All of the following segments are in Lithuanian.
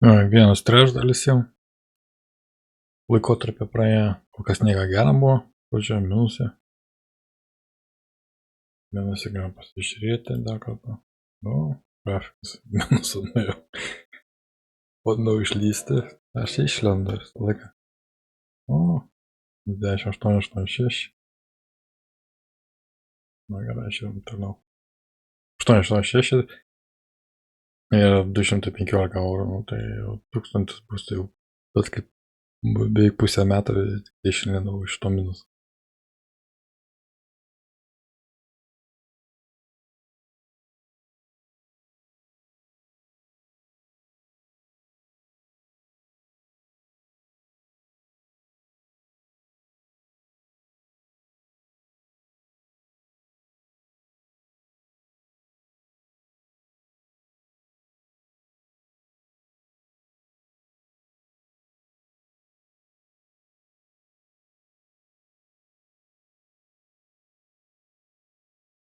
Vienas trečdalis jau laikotarpio praėjo, kol kas nieko gero buvo, pradžioje minusė. Minusė galima pasižiūrėti dar kartą. Grafikas minusą nuėjo. Bandau išlysti, aš išlendu visą laiką. 10,886. Na gerai, žiūrim toliau. 886 ir 215 eurų, tai jau 1000 bus jau, bet kaip beveik pusę metų išlendau iš to minusą.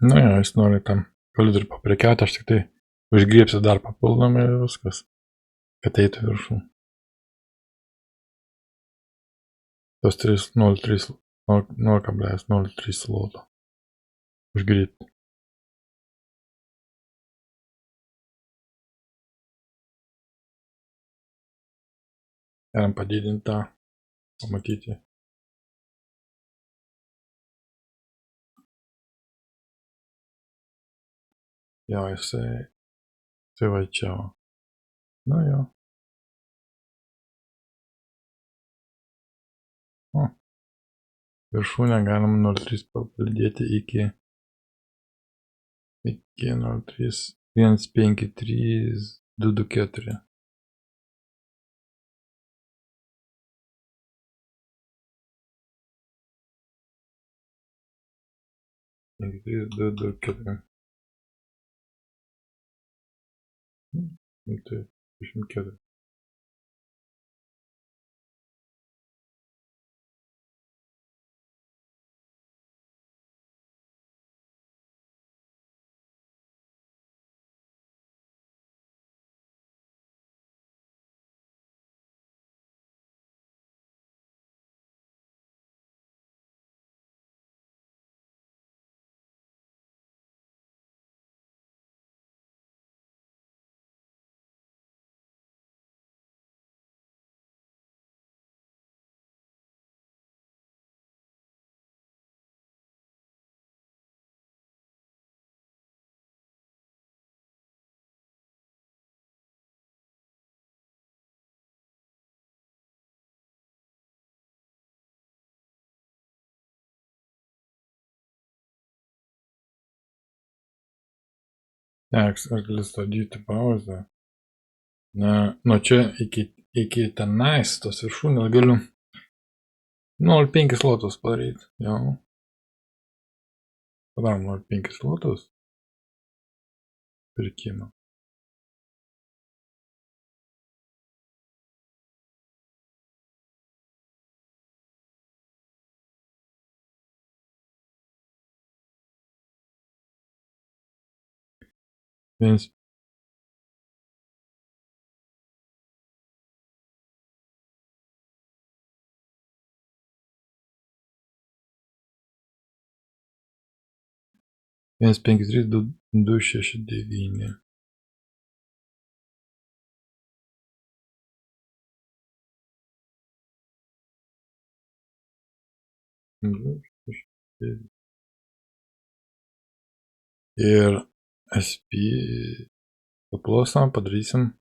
Nu jo, jis nori tam kolidorių paprekiauti, aš tik tai užgriebsiu dar papildomai ir viskas, kad eitų viršų. Tos 0,03 sloto užgriebti. Galim padidinti tą, pamatyti. Jo, jisai va čia. Nu jo. Viršūnę galim 0,3 palydėti iki 0,3,153,224. Tai 24. Aš galiu stabdyti pauzę. Nuo čia iki tenais tos viršūnės galiu 0,5 slotus padaryti. Jau. Padarom 0,5 slotus. Pirkimą. Vienas. Vienas 5,3,2,6,9. Ir SP paplosam, padarysim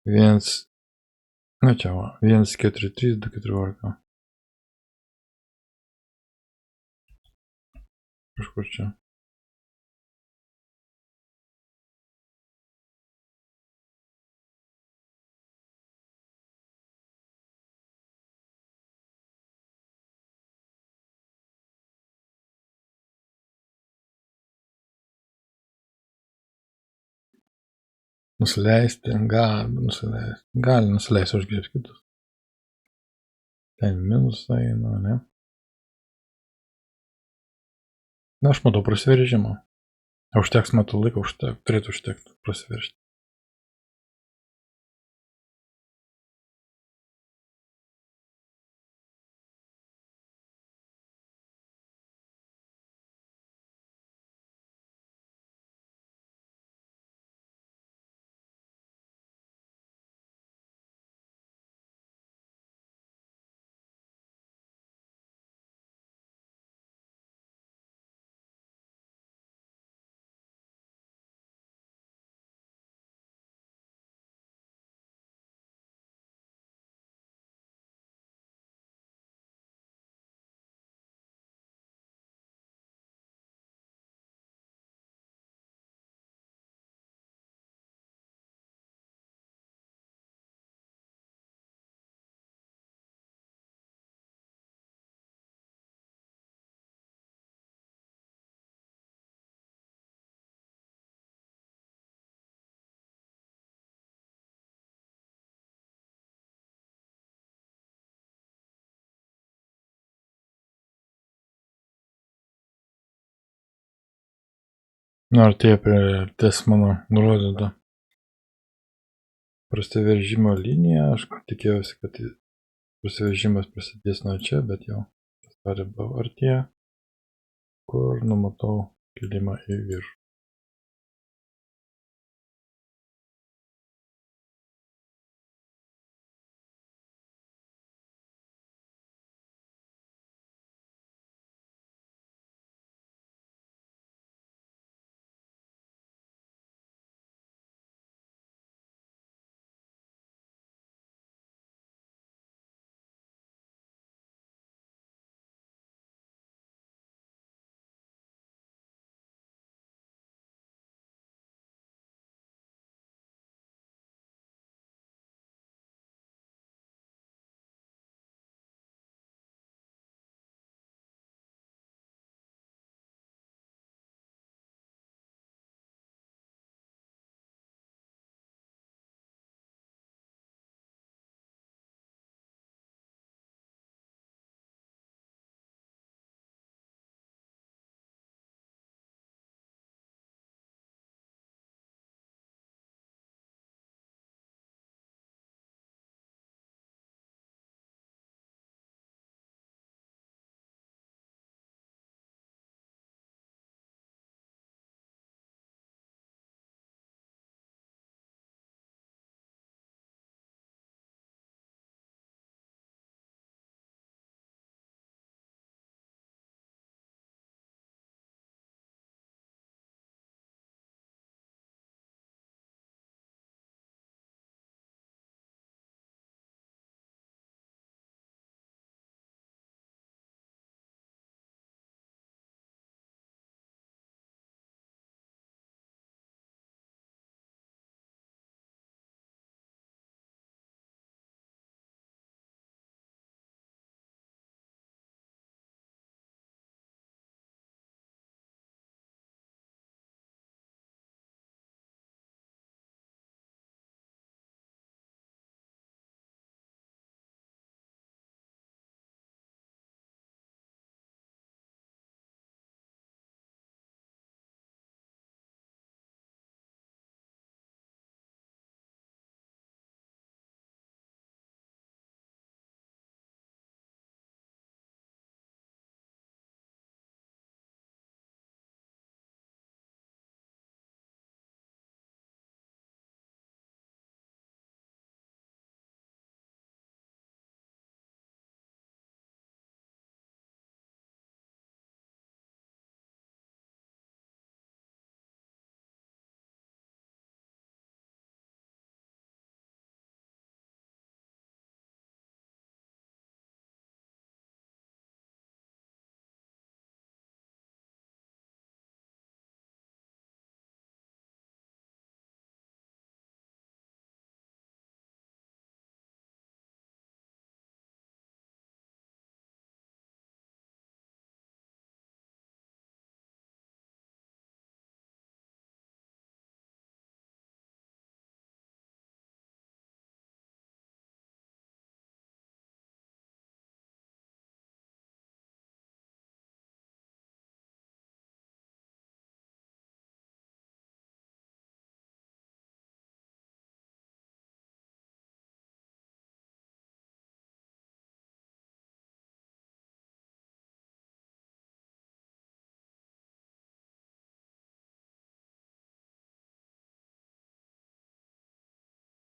1,4,3,2,14. Kažkur čia. Nusileisti, gali nusileisti užgriebti kitus. Ten minusai, ne? Na, aš matau prasiveržimą. Užteks metų laiko, turėtų užtekti prasiveržti. Nu, artėja prie ties mano nurodyta prasiveržimo linija. Aš tikėjausi, kad prasiveržimas prasidės nuo čia, bet jau ta riba artėja, kur numatau kilimą į viršų.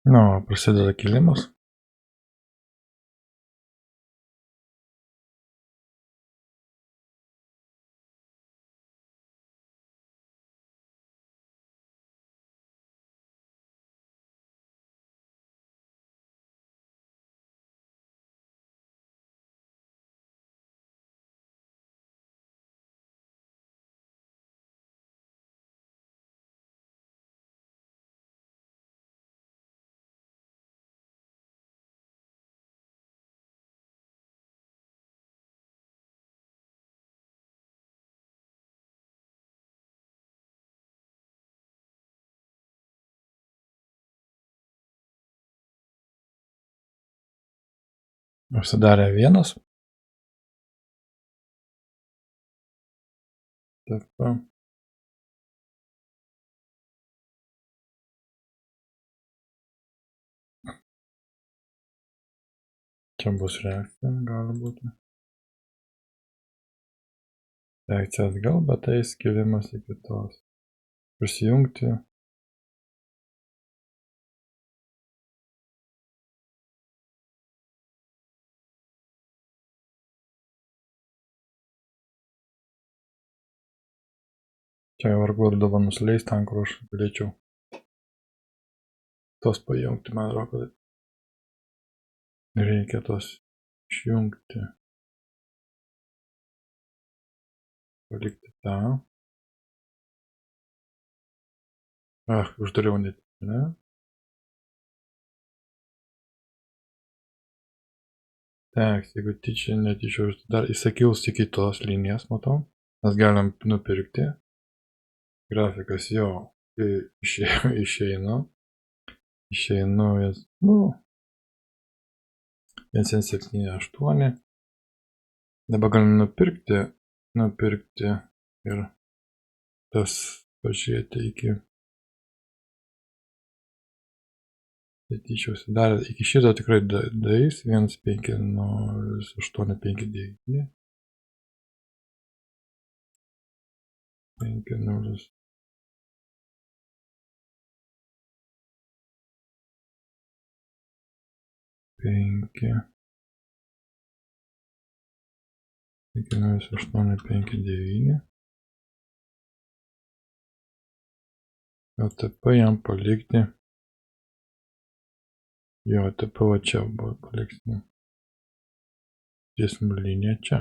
Nu, prasideda kilimas. Užsidarė vienas. Taip. Čia bus reakcija, gali būti. Reakcija atgal, bet tai skilimas į kitos. Prisijungti. Čia vargu ar dabar nusileis ten, kur aš galėčiau tos pajungti, man atrodo, kad reikia tos išjungti. Palikti tą. Uždariau net, ne? Teks, jeigu tyčia, netyčia, dar įsakils iki tos linijos, matau. Mes galim nupirkti. Grafikas jo, išeinu, nu, 178. Dabar galim nupirkti ir tas pažiūrėti iki tyčiausi. Dar iki šito tikrai daeis 150,859. 5,0. Penki. 5,859. ATP jam palikti. Jo, ATP va čia buvo paliksime. Dėsim liniją čia.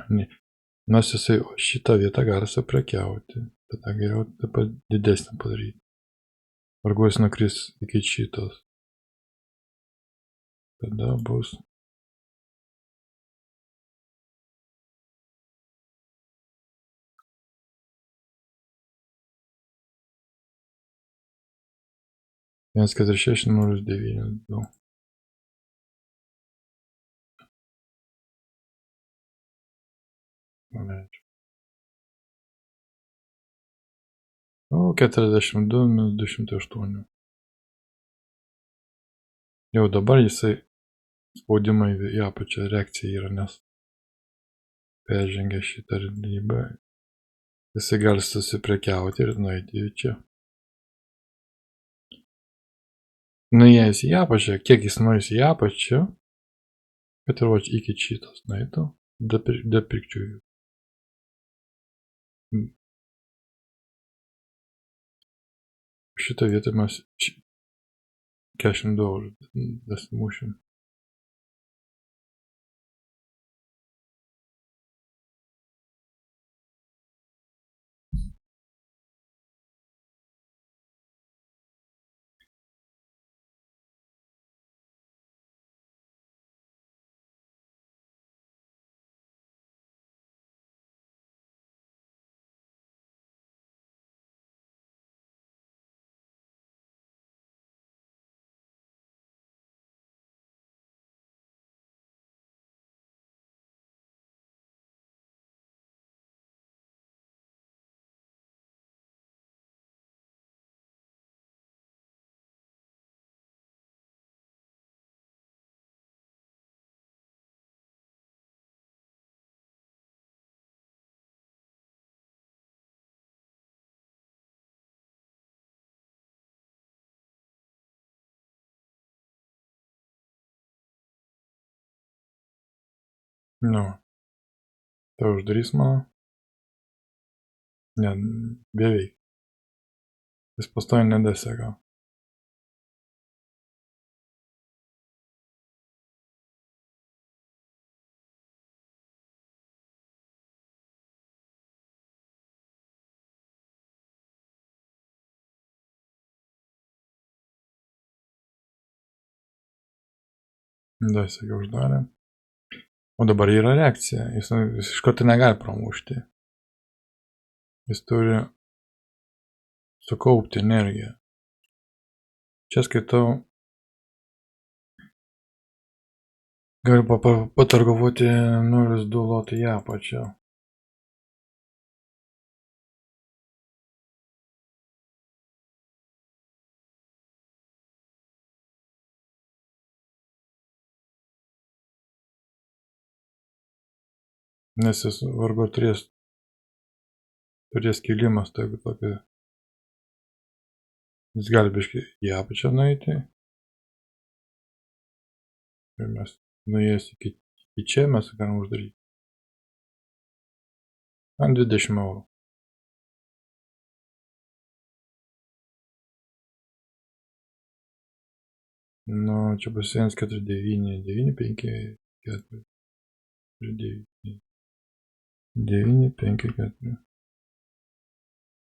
Nors jisai šitą vietą gali suprekiauti. Tada geriau taip pat didesnį padaryti. Vargu jis nukris iki šitos. Tada bus. Vienas 46,09. O 42,208. Jau dabar jisai spaudimą į apačią reakcija yra, nes peržengia šitą ribą. Jisai gali susiprekiauti ir nueiti į čia. Nuėjęs į apačią, kiek jis nuėjęs į apačią, kad ir va iki šitos nueitų, dapirkčiau jų. Šitą vietą mes 42 eurų dasimušim. Nu, tai uždarys mano. Ne, beveik. Jis pastoja nedasega. Dasega uždarė. O dabar yra reakcija. Jis iš karto negali pramušti. Jis turi sukaupti energiją. Čia skaitau. Galiu patargovoti 0,2 lotų į apačią. Nes jis vargu turės kilimas, tai jeigu tokį, jis gali biškai į apačią nueiti. Ir mes nuėjęs iki čia mes galim uždaryti. Ant 20 eurų. Nu, čia bus 149, 9, 5, 4, 9, 9, 5, 4.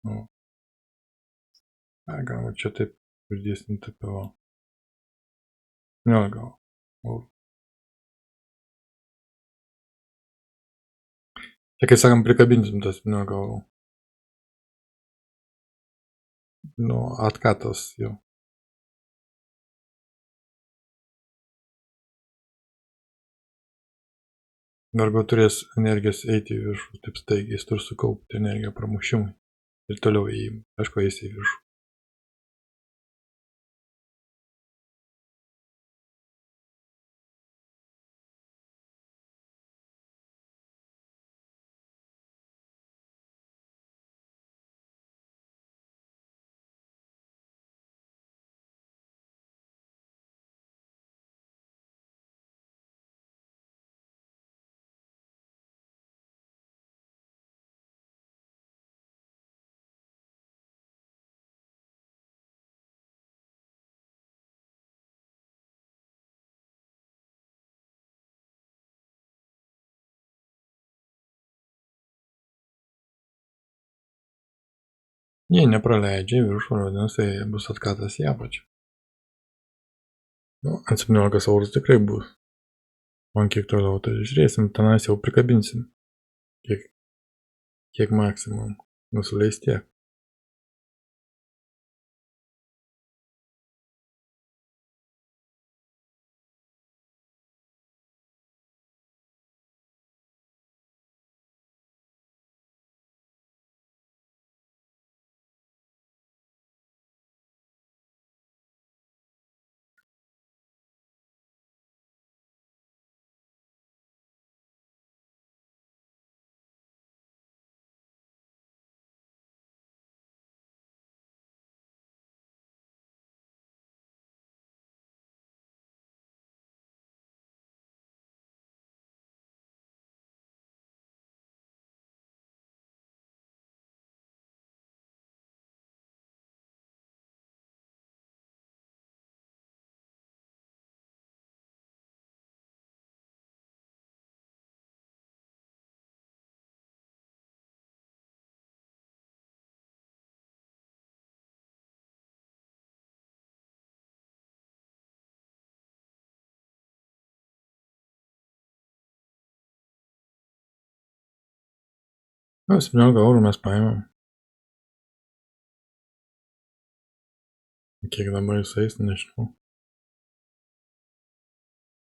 O. Galima čia taip uždėstinti PO. 17 eurų. Čia, kai sakam, prikabinsim tas 17 eurų. Nu, atkatas jau. Vargu turės energijos eiti į viršų, taip staigiai, jis turi sukaupti energiją pramušimui ir toliau įėjimui. Aišku, eis į viršų. Jei nepraleidžia į viršų, vadinasi, bus atkatas į apačią. Nu, ant 17 eurų tikrai bus. Man kiek toliau, tai žiūrėsim, tenais jau prikabinsim. Kiek maksimum. Nusileis tiek. Nu, 17 eurų mes paėmėm. Kiek dabar jis eis, nežinau.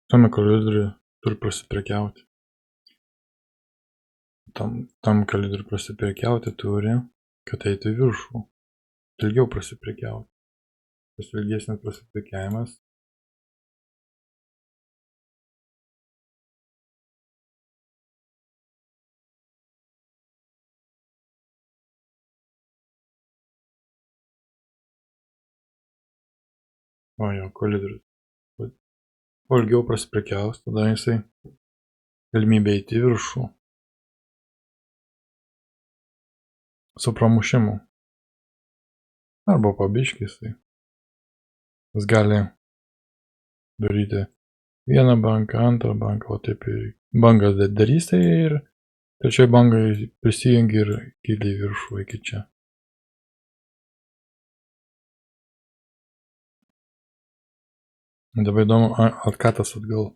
Tame koridoriuje turi prasiprekiauti. Tam koridoriui prasiprekiauti turi, kad eitų į viršų. Ilgiau prasiprekiauti. Tas ilgesnis prasiprekiavimas. O jo, koridorius. O ilgiau prasiprekiaus, tada jisai galimybė eiti į viršų. Su pramušimu. Arba pabiškiai jisai. Jis gali daryti vieną banką, antrą banką, o taip ir bangas darys tai ir trečiai bangai prisijungi ir kyli į viršų iki čia. Dabar įdomu, atkatas atgal.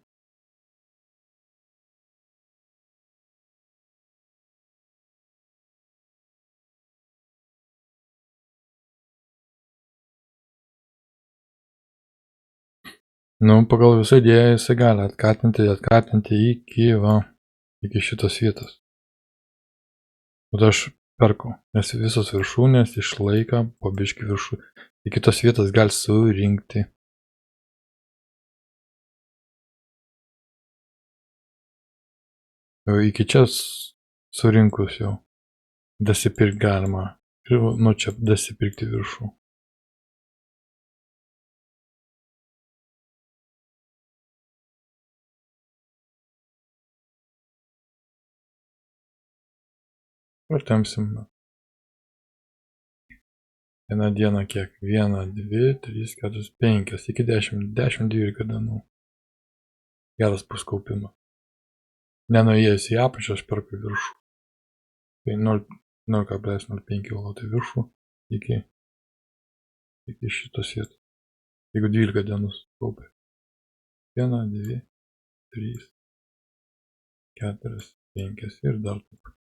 Nu, pagal visą idėją jisai gali atkatinti iki šitos vietos. Bet aš perku, nes visos viršūnės išlaika po biškį viršų. Iki tos vietos gali surinkti. Iki čia surinkus jau dasipirkt galima. Ir nu čia dasipirkti viršų. Ir tempsim. Vieną dieną kiek? 1, 2, 3, 4, 5. Iki 10, 10-12 dienų. Geras paskaupimas. Nenuėjęs į apačią, aš perku viršų. Tai 0,05 valandų viršų iki šitos vietos. Jeigu 12 dienų kaupia. 1, 2, 3, 4, 5 ir dar taip.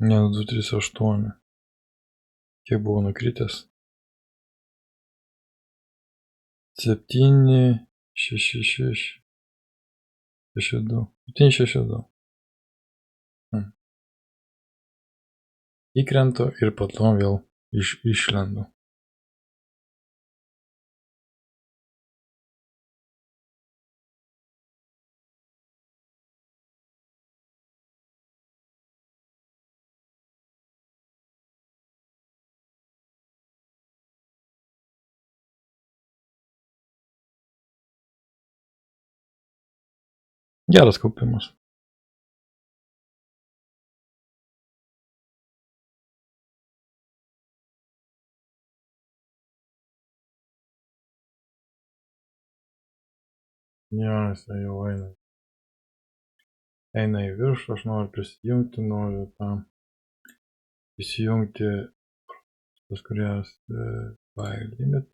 Ne, 238. Kiek buvo nukritęs? 7, 6, 6, 6, 2. 7, 6, 2. Įkrentu ir po to vėl išlendu. Geras kaupimas. Jo, jisai jau eina. Eina į viršų, aš noriu prisijungti, noriu tam įsijungti tas kurias buy limit.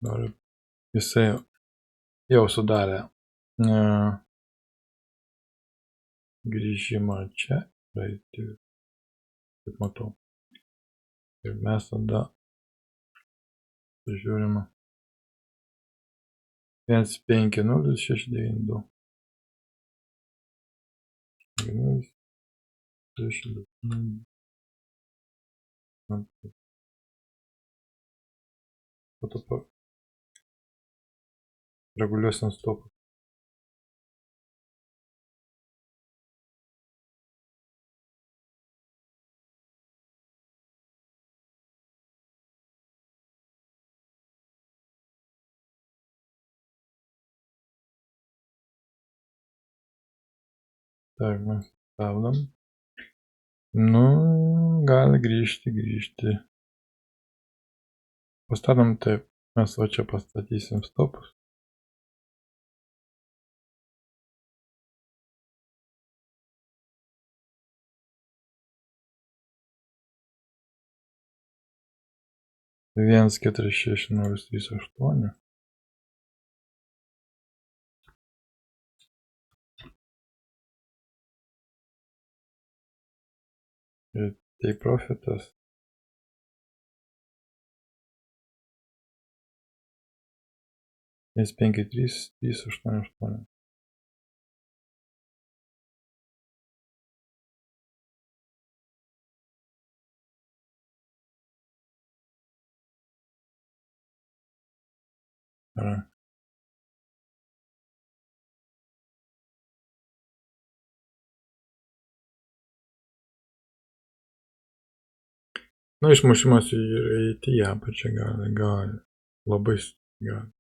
Noriu, jisai jau sudarė grįžimą čia, praeiti, kaip matau. Ir mes tada žiūrime 150 692. 692. Po to reguliuosim stopą. Так, mes stabdom. Nu, gali grįžti. Pastatom taip. Mes va čia pastatysim stopus. Viens 4 6 0 3 8. Ir tai profitas. 1 5 3 3 8 8. Gerai. Nu, išmušimas ir eiti į apačią gali. Labai gali.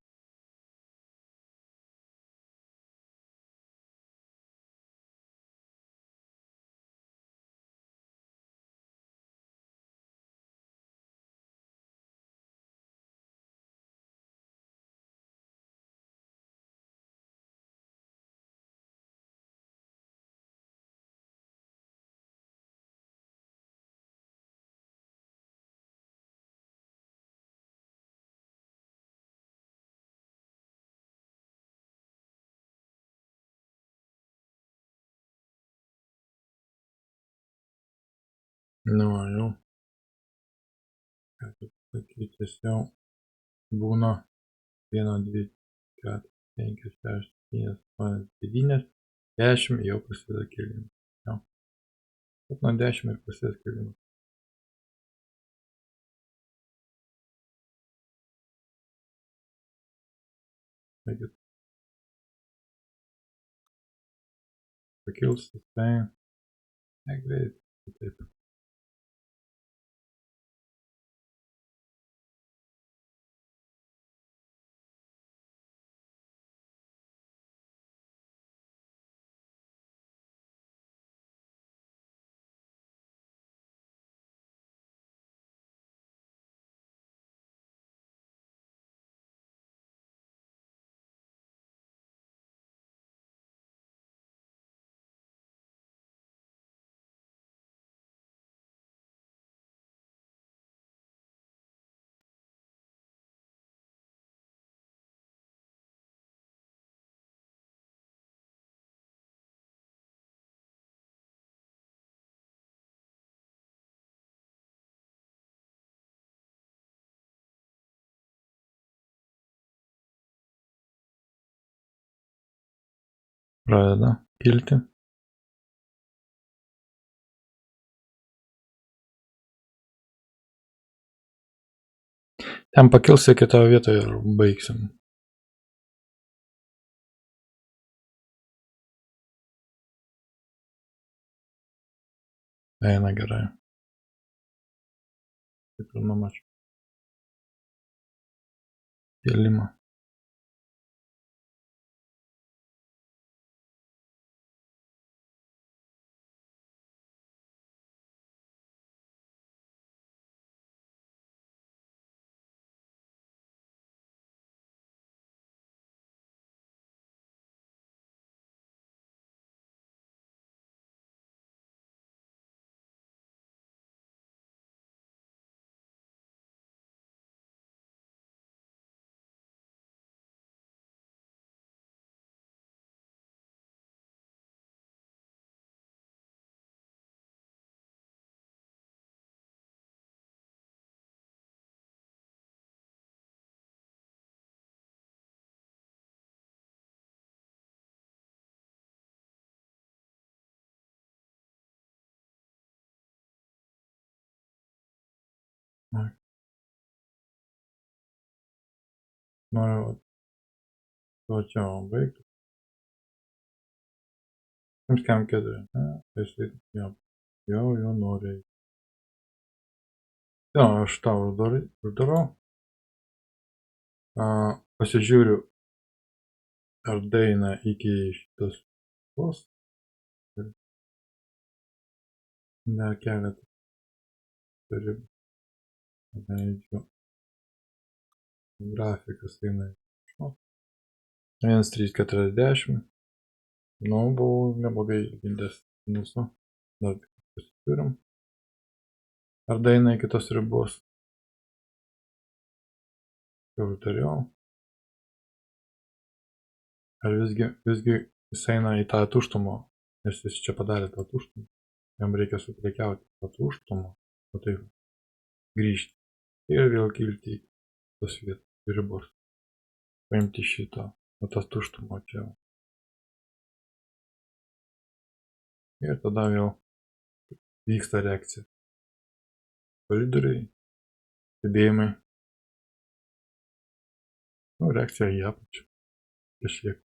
Nu, jau. Ką čia pasakyti, tiesiog būna 1, 2, 4, 5, 6, 7, 8, 9, 10 jau prasideda kilimas. Jau. Bet nuo 10 ir prasideda kilimas. Taigi pakils jisai negreit. Taip. Pradeda kilti. Ten pakils į kitą vietą ir baigsim. Eina gerai. Kaip ir numačiau. Kėlimą. Noriu plačiau baigti. Jums kem 4. Tai jisai jau nori. Jo, aš tau uždarau. Pasižiūriu, ar daeina iki šitos vos. Dar keletą turi. Leidžiu. Grafikas eina. 1,340. Nu, buvau neblogai įgindęs mūsų. Dar pasiturim. Ar daeina iki tos ribos? Jau dariau. Ar visgi jis eina į tą tuštumą, nes jis čia padarė tą tuštumą. Jam reikia suprekiauti tą tuštumą, o tai grįžti. Ir vėl kilti į tos vietos ribos. Paimti šitą, o tas tuštumą čia. Ir tada vėl vyksta reakcija. Koridoriai, stebėjimai. Nu, reakcija į apačią. Kažkiek.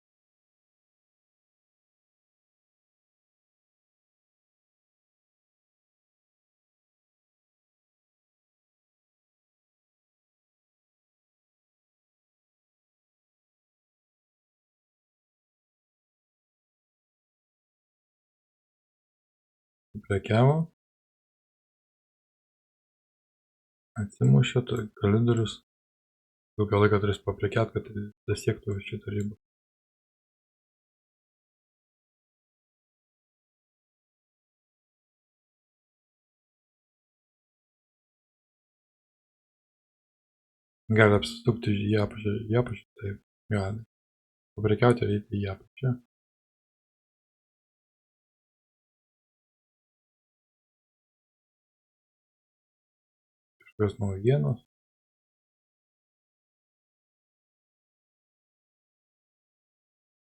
Prekiavo. Atsimušė koridorius. Ilgą laiką turės paprekiat, kad pasiektų šitą ribą. Gali apsisukti į apačią, taip, gali. Paprekiauti ir eiti į apačią. kažkokios naujienos.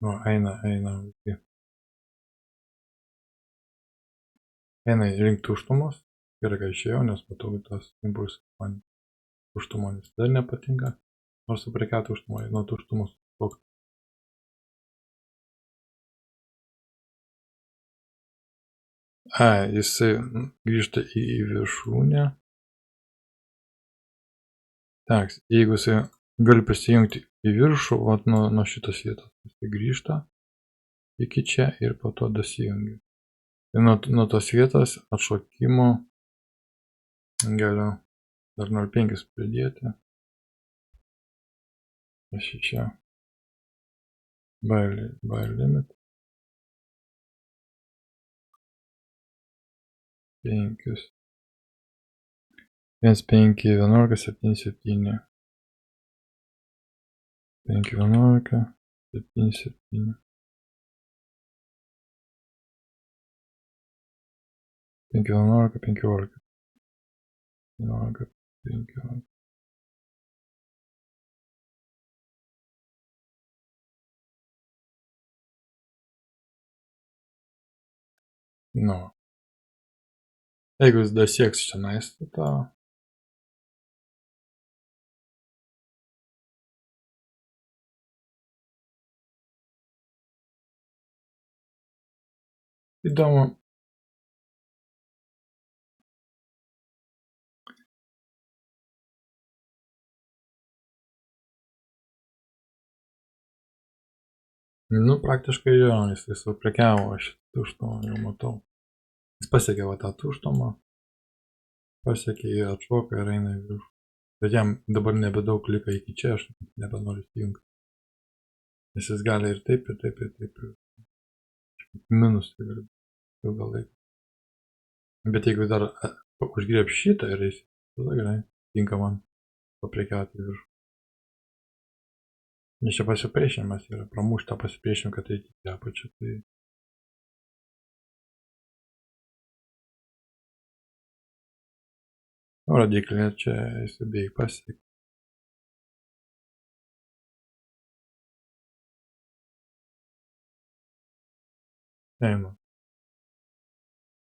Nu, eina visi. Eina link tuštumos. Gerai, kad išėjau, nes matau tas impulsas man tuštumo visada nepatinka. Nors su prekia tuštumo, nuo tuštumos. Jisai grįžta į viršūnę. Tak, jeigu jisai gali prisijungti į viršų, vat nuo šitos vietos. Jisai grįžta iki čia ir po to dasijungia. Tai nuo tos vietos atšokimo galiu dar 0,5 pridėti. Aš čia buy limit 5 1,5 11 7 7 5 11 7 7 5 11 15 11 15. Nu. Jeigu jis dasieks čionais, tą įdomu. Nu, praktiškai jo, jis jau prekiavo šitą tuštumą, jau matau. Jis pasiekė va tą tuštumą, pasiekė ir atšoka ir eina į viršų. Bet jam dabar nebedaug liko iki čia, aš nebenoriu įjungti. Nes jis gali ir taip, ir taip, ir taip. Minus tai gali ilgą laiką. Bet jeigu dar užgrieb šitą ir eis, tada gerai, tinka man paprekiauti į viršų. Nes čia pasipriešinimas yra, pramušti tą pasipriešinimą, kad eiti į apačią. Tai... Rodiklė čia jis beveik pasiekė. Eina.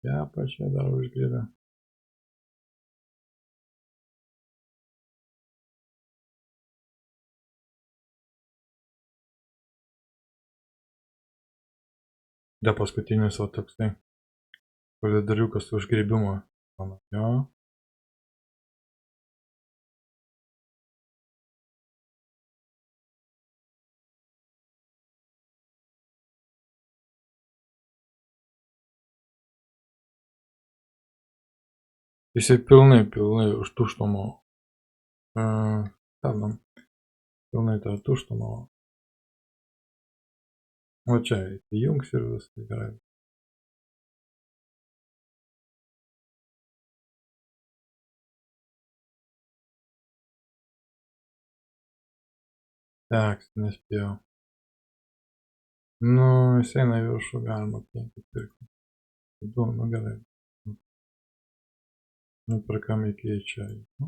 Į apačią dar užgriebė. Da paskutinis o toksai koridoriukas užgriebimo. Jo. Jisai pilnai už tuštumo. Stabdom. Pilnai tą tuštumo. O čia įjungs ir viskas gerai. Teks, nespėjau. Nu, jis eina į viršų, galima 5 pirkti. 2, nu gerai. Nupirkam iki čia. Nu.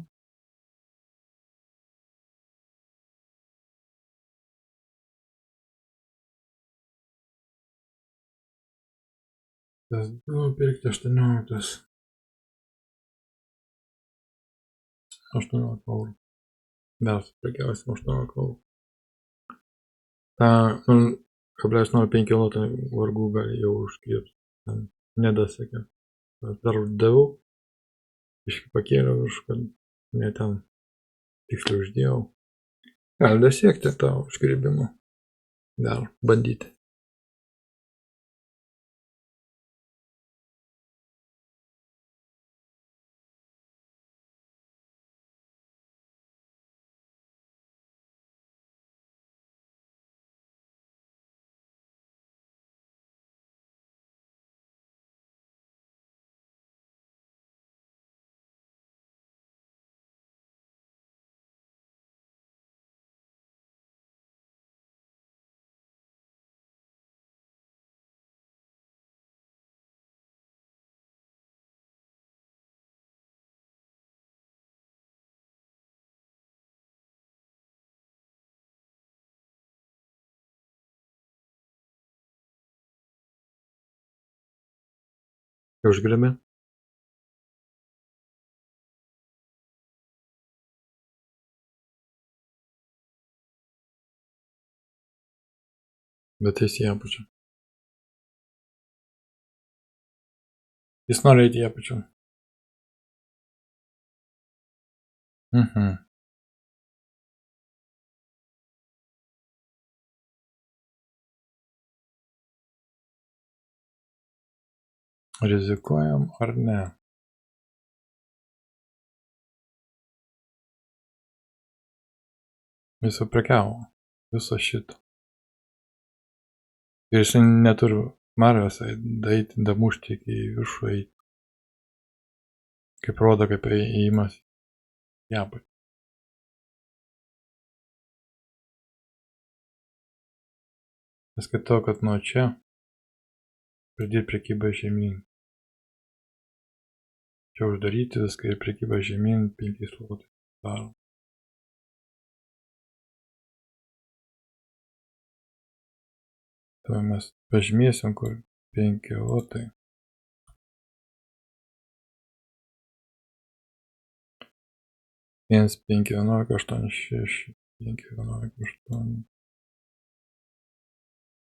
Tas 2 pirkti 18. 18 eurų. Dar prekiausim 18 eurų. Ta 0,05 lotą vargu gali jau užgriebti. Nedasiekė. Dar daviau. Iškai pakėliau virš, kad ne ten tiksliai uždėjau. Gali dasiekti tą užgriebimą. Dar bandyti. Užgriebė. Bet jis į apačią. Jis nori eiti į apačią. Rizikuojam ar ne? Jis jau prekiavo visą šitą. Ir jis neturi marvės eiti, damušti iki viršų eiti. Kaip rodo, kaip įėjimas į apačią. Aš skaitau, kad nuo čia pradėti prekybą žemyn. Čia uždaryti viską ir prekybą žemyn 5 zlotais darom. Tuo mes pažymėsim, kur 5 zlotai. 1, 5, 11, 8, 6, 5, 11, 8,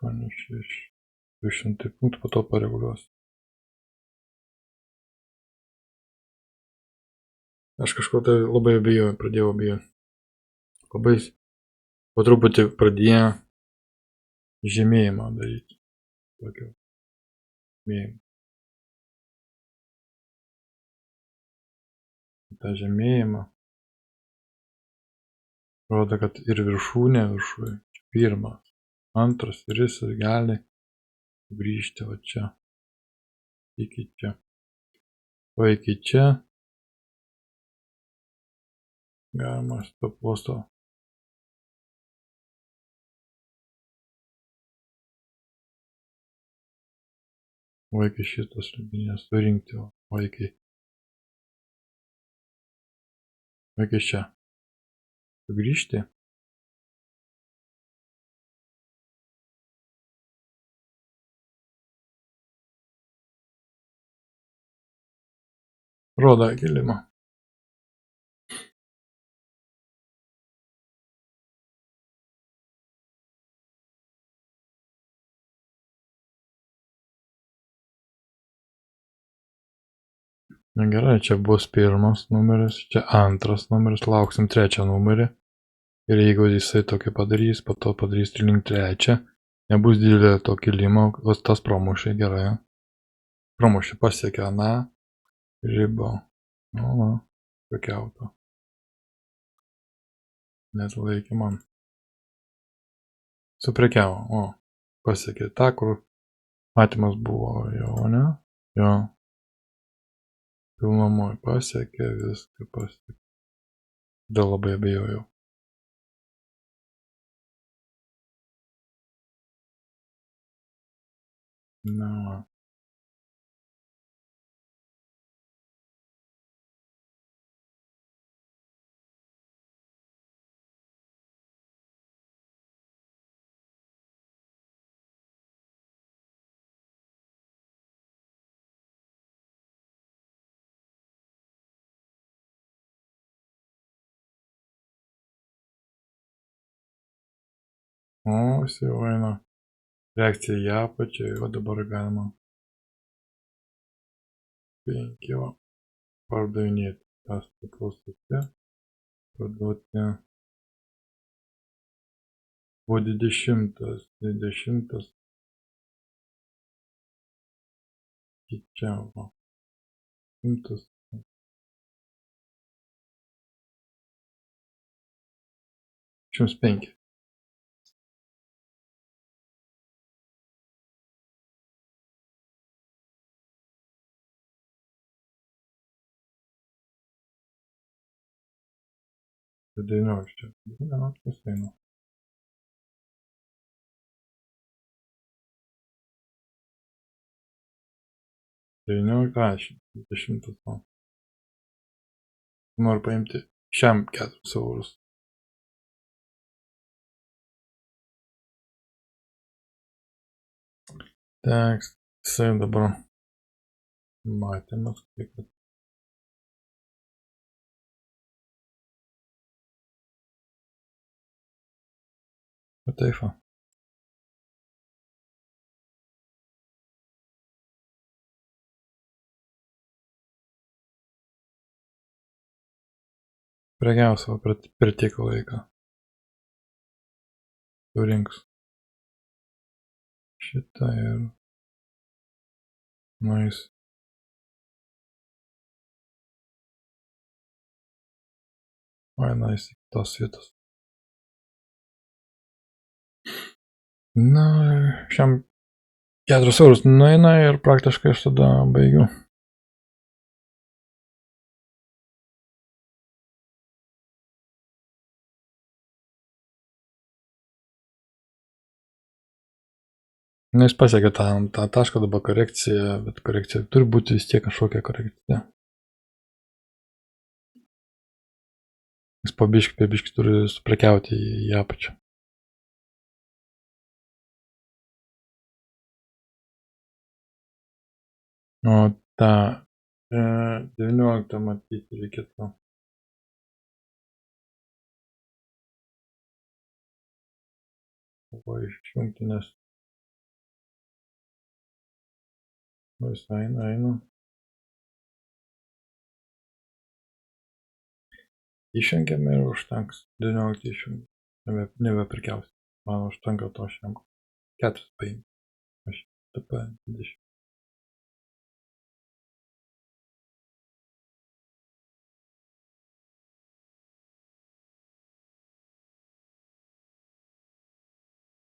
8, 6, 200 punktų, po to pareguliuos. Aš kažko tai labai abejoju, pradėjau abejoti. Labai po truputį pradėjo žemėjimą daryti. Tokio žemėjimą. Ta žemėjimą rodo, kad ir viršūnė viršuje, pirmas, antras ir jis gali grįžti va čia, iki čia. O iki čia galima stop losso. O iki šitos linijas surinkti, o iki čia. Sugrįžti. Rodo kilimą. Na gerai, čia bus pirmas numeris, čia antras numeris, lauksim trečią numerį. Ir jeigu jisai tokį padarys, po to padarys link trečią, nebus didelio to kilimo, o tas pramušė gerai. Pramušė, pasiekė aną ribą. Nu, prekiauto. Net laikė man. Suprekiavo, o, pasiekė tą, kur matymas buvo jo, ne? Jo. Pilnumoj pasiekė, viską pasiekė. Dėl labai abejojau. Na. O, jis jau eina. Reakcija į apačią, o dabar galima 5 pardavinėti. Tas paklausyti, parduoti. Buvo 20. Skaičiavo. 100. 105. Tai 19. 19 eina. 19, 20. Noriu paimti šiam 4 eurus. Tekst, jisai dabar Matymas, kaip kad. Taip va. Prekiausiu per tiek laiką. Surinks šitą ir nueis. Nueis į kitos vietos. Na, šiam 4 eurus nueina ir praktiškai aš tada baigiu. Na, jis pasiekė tą tašką, dabar korekcija, bet korekcija turi būti vis tiek kažkokia korekcija. Jis po biškį turi suprekiauti į apačią. O tą 19 matyti reikėtų. O išjungti, nes jis eina. Išjungiame ir užtenks. 19 išjungiame. Nebeprekiausi. Man užtenka to šiam. 4 paimti. Aš TP 20.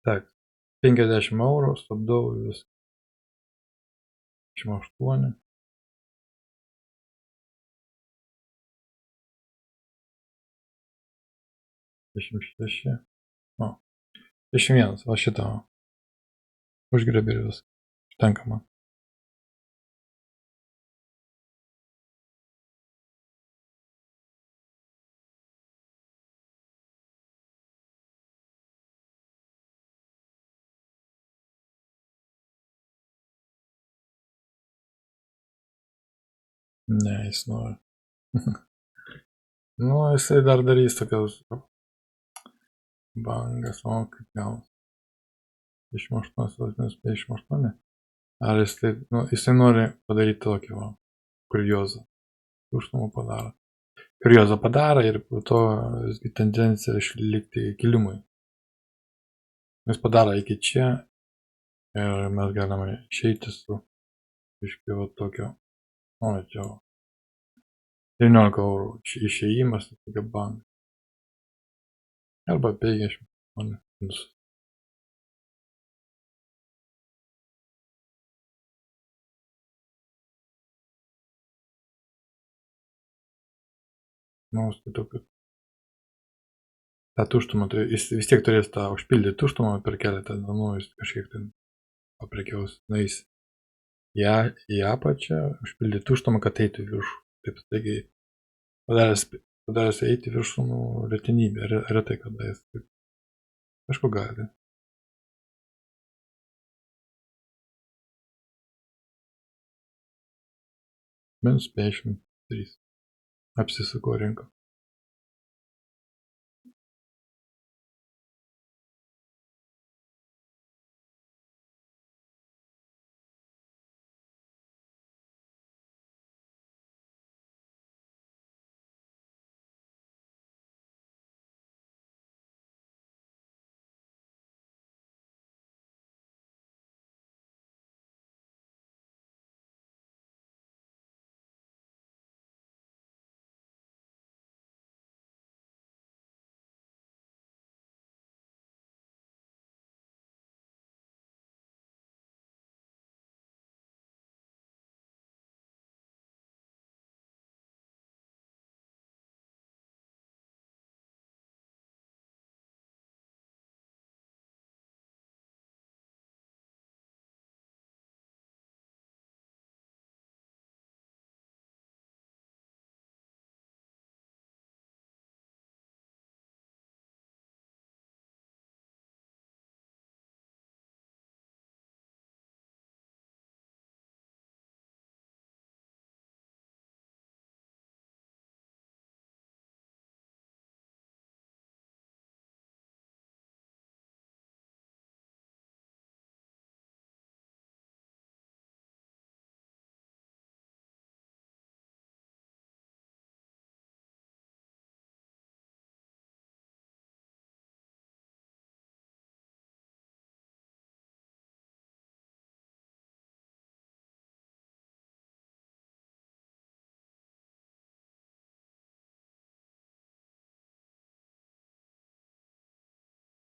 Tak, 50 eurų, stabdau viską. 28. 26. O, 21, va šitą. Užgrebi ir viską. Užtenka man. Ne, jis nori. Nu, jisai dar darys tokios bangas, o kaip gaus. 28, vadinasi, 58. Ar jisai nori padaryti tokį, va, kuriozą. Tuštumą padaro. Kuriozą padaro ir po to visgi tendencija išlikti kilimui. Jis padaro iki čia ir mes galime išeiti su iškiu tokio, o čia 19 eurų išėjimas, tokia banga. Arba 50. Nu, skaitau, kad tą tuštumą, jis vis tiek turės tą užpildyti tuštumą per keletą dienų, jis kažkiek ten paprekiaus, nueis į apačią, užpildyti tuštumą, kad eitų į viršų. Taip, taigi, padaręs eiti viršų, nu, retenybė, retai kada jis taip. Aišku, gali. Minus 53. Apsisuko rinką.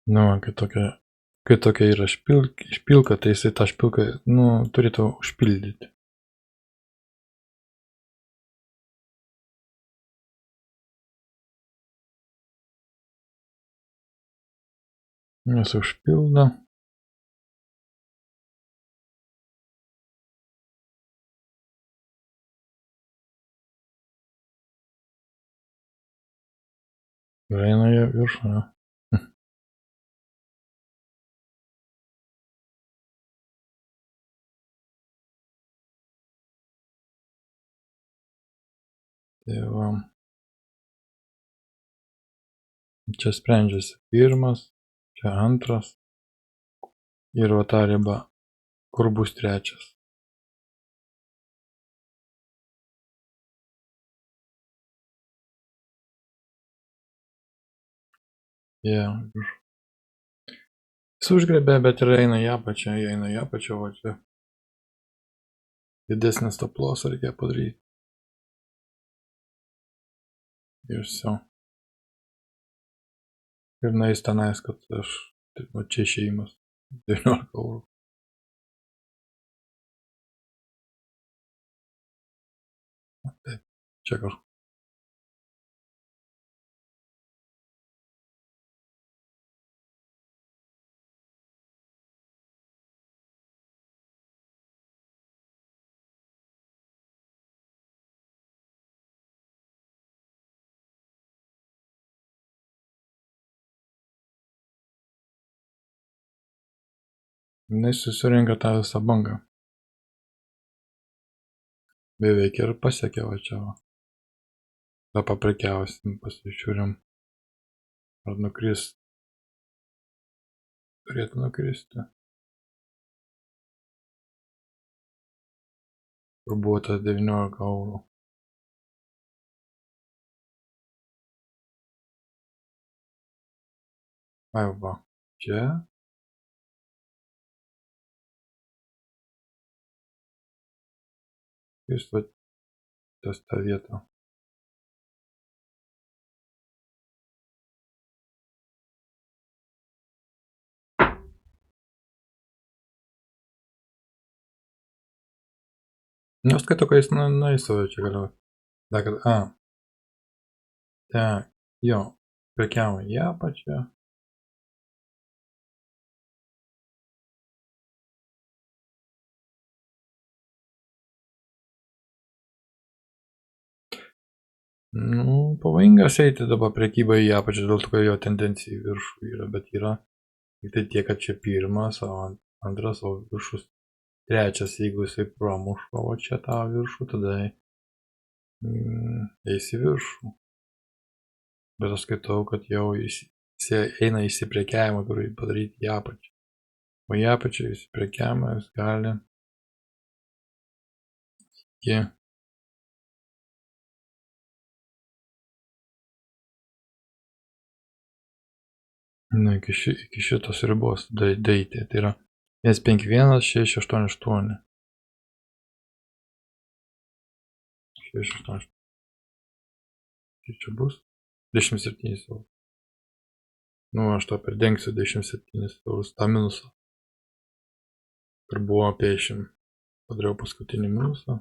Nu, kai tokia yra špilka, tai jisai tą špilką, nu, turėtų užpildyti. Nes užpildo. Ir eina į viršų, ne? Tai va, čia sprendžiasi pirmas, čia antras ir va ta riba, kur bus trečias. Jis užgrebė, bet ir eina į apačią, va čia. Didesnį stop lossą reikia padaryti. Ir viso. Ir nueis tenais, kad aš, tai va čia išėjimas. 19 eurų. Taip, čia kažkur. Jis susirinka tą visą bangą. Beveik ir pasiekė va čia va. Da paprekiausim, pasižiūrim. Ar nukris. Turėtų nukristi. Kur buvo tas 19 eurų. Ai va, čia. Jis va, tas tą vietą. Neskaitau, kad jis nueisavo čia galiu. Dar kad, tak, jo, prekiavo į apačią. Nu, pavojingas eiti dabar prekybą į apačią, dėl to, kad jo tendencija į viršų yra, bet yra tik tai tiek, kad čia pirmas, o antras, o viršus trečias, jeigu jisai pramušo, o čia tą viršų, tada eis į viršų. Bet aš skaitau, kad jau eina įsiprekiavimą, turi padaryti į apačią. O į apačią įsiprekiavimą jis gali iki iki šitos ribos daeiti. Tai yra 151, 688. 688. Kiek čia bus? 27 eurų. Nu, aš to pridengsiu 27 eurus, tą minusą. Ir buvo apie 10. Padariau paskutinį minusą.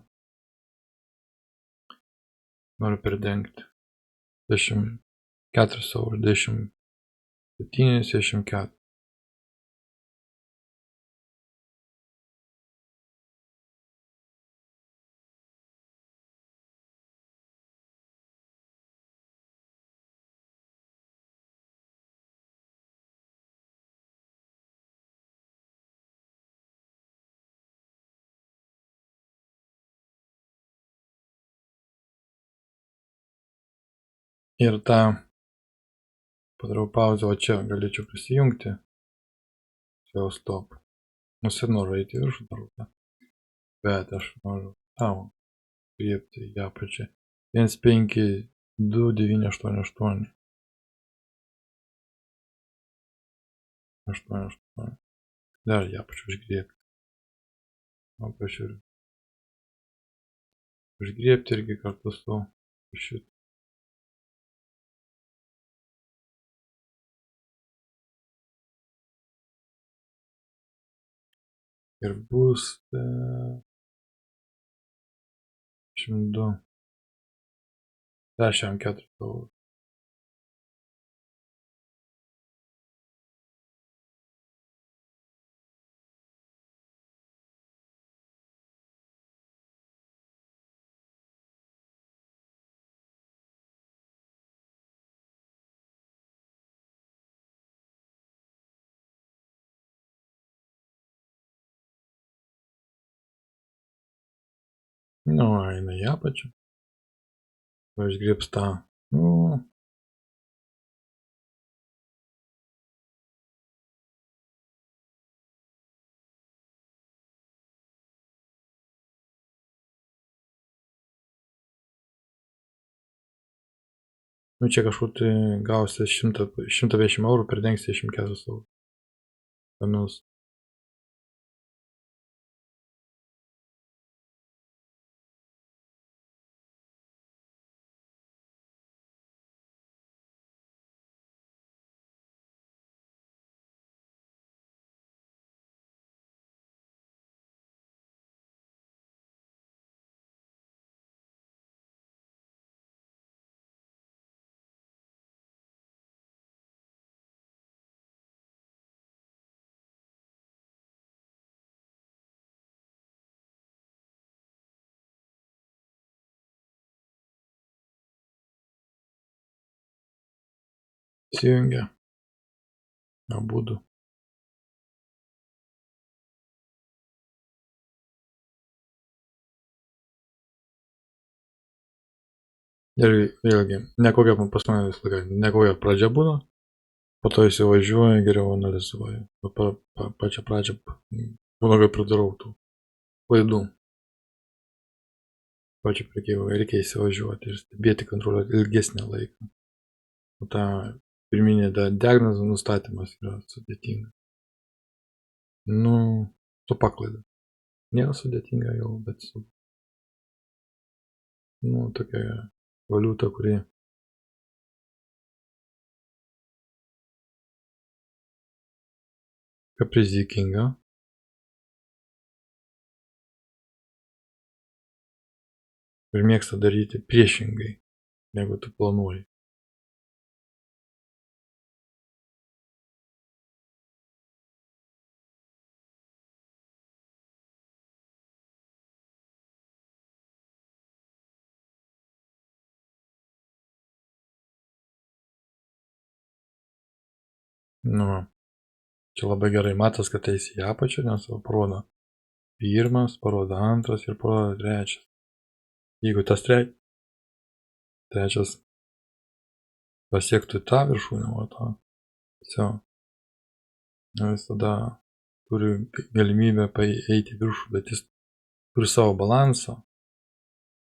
Noriu pridengti. 24 eurų, 27, 64. Ir tą padarau pauzę, o čia galėčiau prisijungti. Čia jau stop. Noriu eiti viršų darau. Bet aš noriu tau griebti į apačią. 152, 988. 88. Dar į apačią užgriebti. Apačią ir užgriebti irgi kartu su šitu. ir būste 102. Aš jam 4 eurų. Nu, eina į apačią. O išgriebs tą. Nu, čia kažkur tai gausi 150 eurų, pridengsi 64 eurų. Pamils. Įsijungia. Abudu. Ir vėlgi, nekokia pas mane visą laiką, nekokia pradžia būna, po to įsivažiuoju, geriau analizuoju. Pačią pradžią būna, kai pridarau tų klaidų. Pačią prekybą reikia įsivažiuoti ir stebėti, kontroliuoti ilgesnį laiką. O ta pirminė diagnozė nustatymas yra sudėtinga. Nu, su paklaida. Nėra sudėtinga jau, bet su... Nu, tokia valiuta, kuri kaprizikinga. Ir mėgsta daryti priešingai, negu tu planuoji. Nu, čia labai gerai matas, kad eisi į apačią, nes parodo pirmas, parodo antras ir parodo trečias. Jeigu tas trečias pasiektų tą viršūnę, o to, jis tada turi galimybę eiti viršų, bet jis turi savo balansą.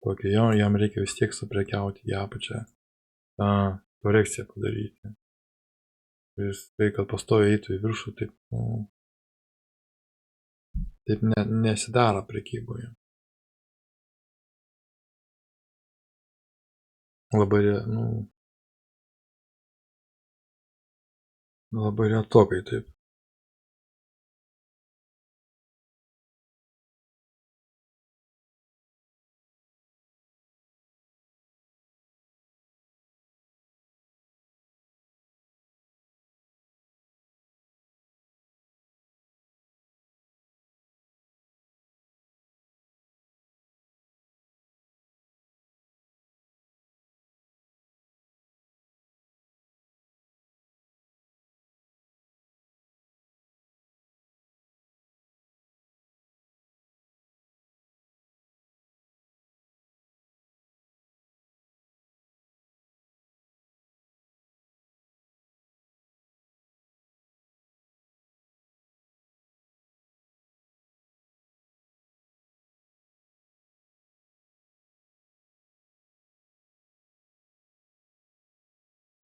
Tokį jam reikia vis tiek suprekiauti į apačią, tą korekciją padaryti. Ir tai, kad pastoviai eitų į viršų, taip nesidaro prekyboje. Labai retokai taip.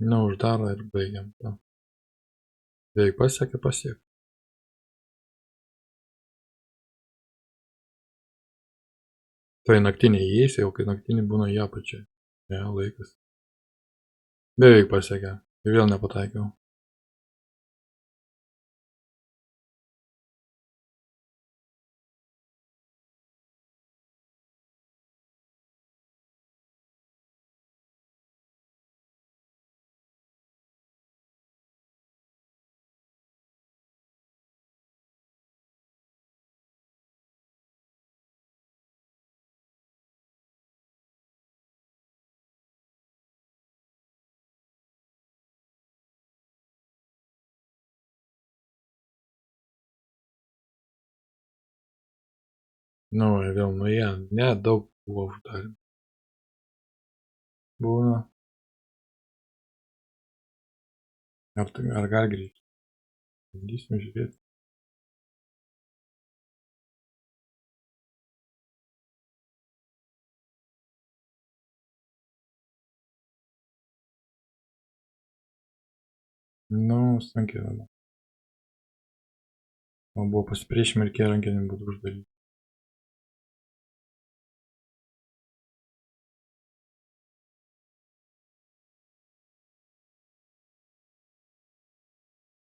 Neuždaro ir baigiam. Beveik pasiekė. Tai naktinį įeisi, jau kai naktinį būna į apačią. Ne, laikas. Beveik pasiekė. Ir vėl nepataikiau. Nu, vėl nuėjo. Ne, daug buvo uždarimų. Būna. Ar gali grįžti? Bandysim žiūrėti. Nu, sunkiai rado. Man buvo pasipriešinimai ir tie rankiniai būtų uždaryti.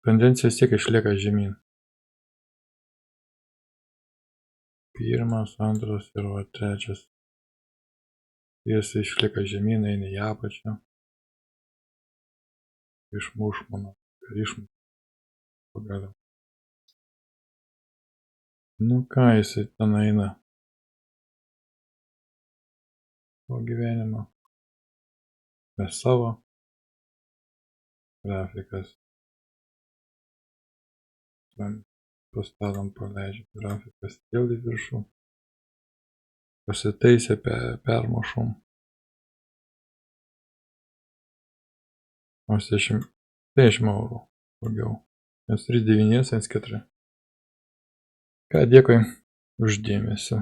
Tendencija vis tiek išlieka žemyn. Pirmas, antras ir va trečias. Jis išlieka žemyn, eina į apačią. Išmuš mano. Ir išmuš. Pagaliau. Nu ką jisai ten eina. Po gyvenimo. Be savo. Grafikas. Pastatom paleidžiam. Grafikas vėl į viršų. Pasitaisė permušom. 10 eurų daugiau. 1,39, 1,4. Ką, dėkui už dėmesį.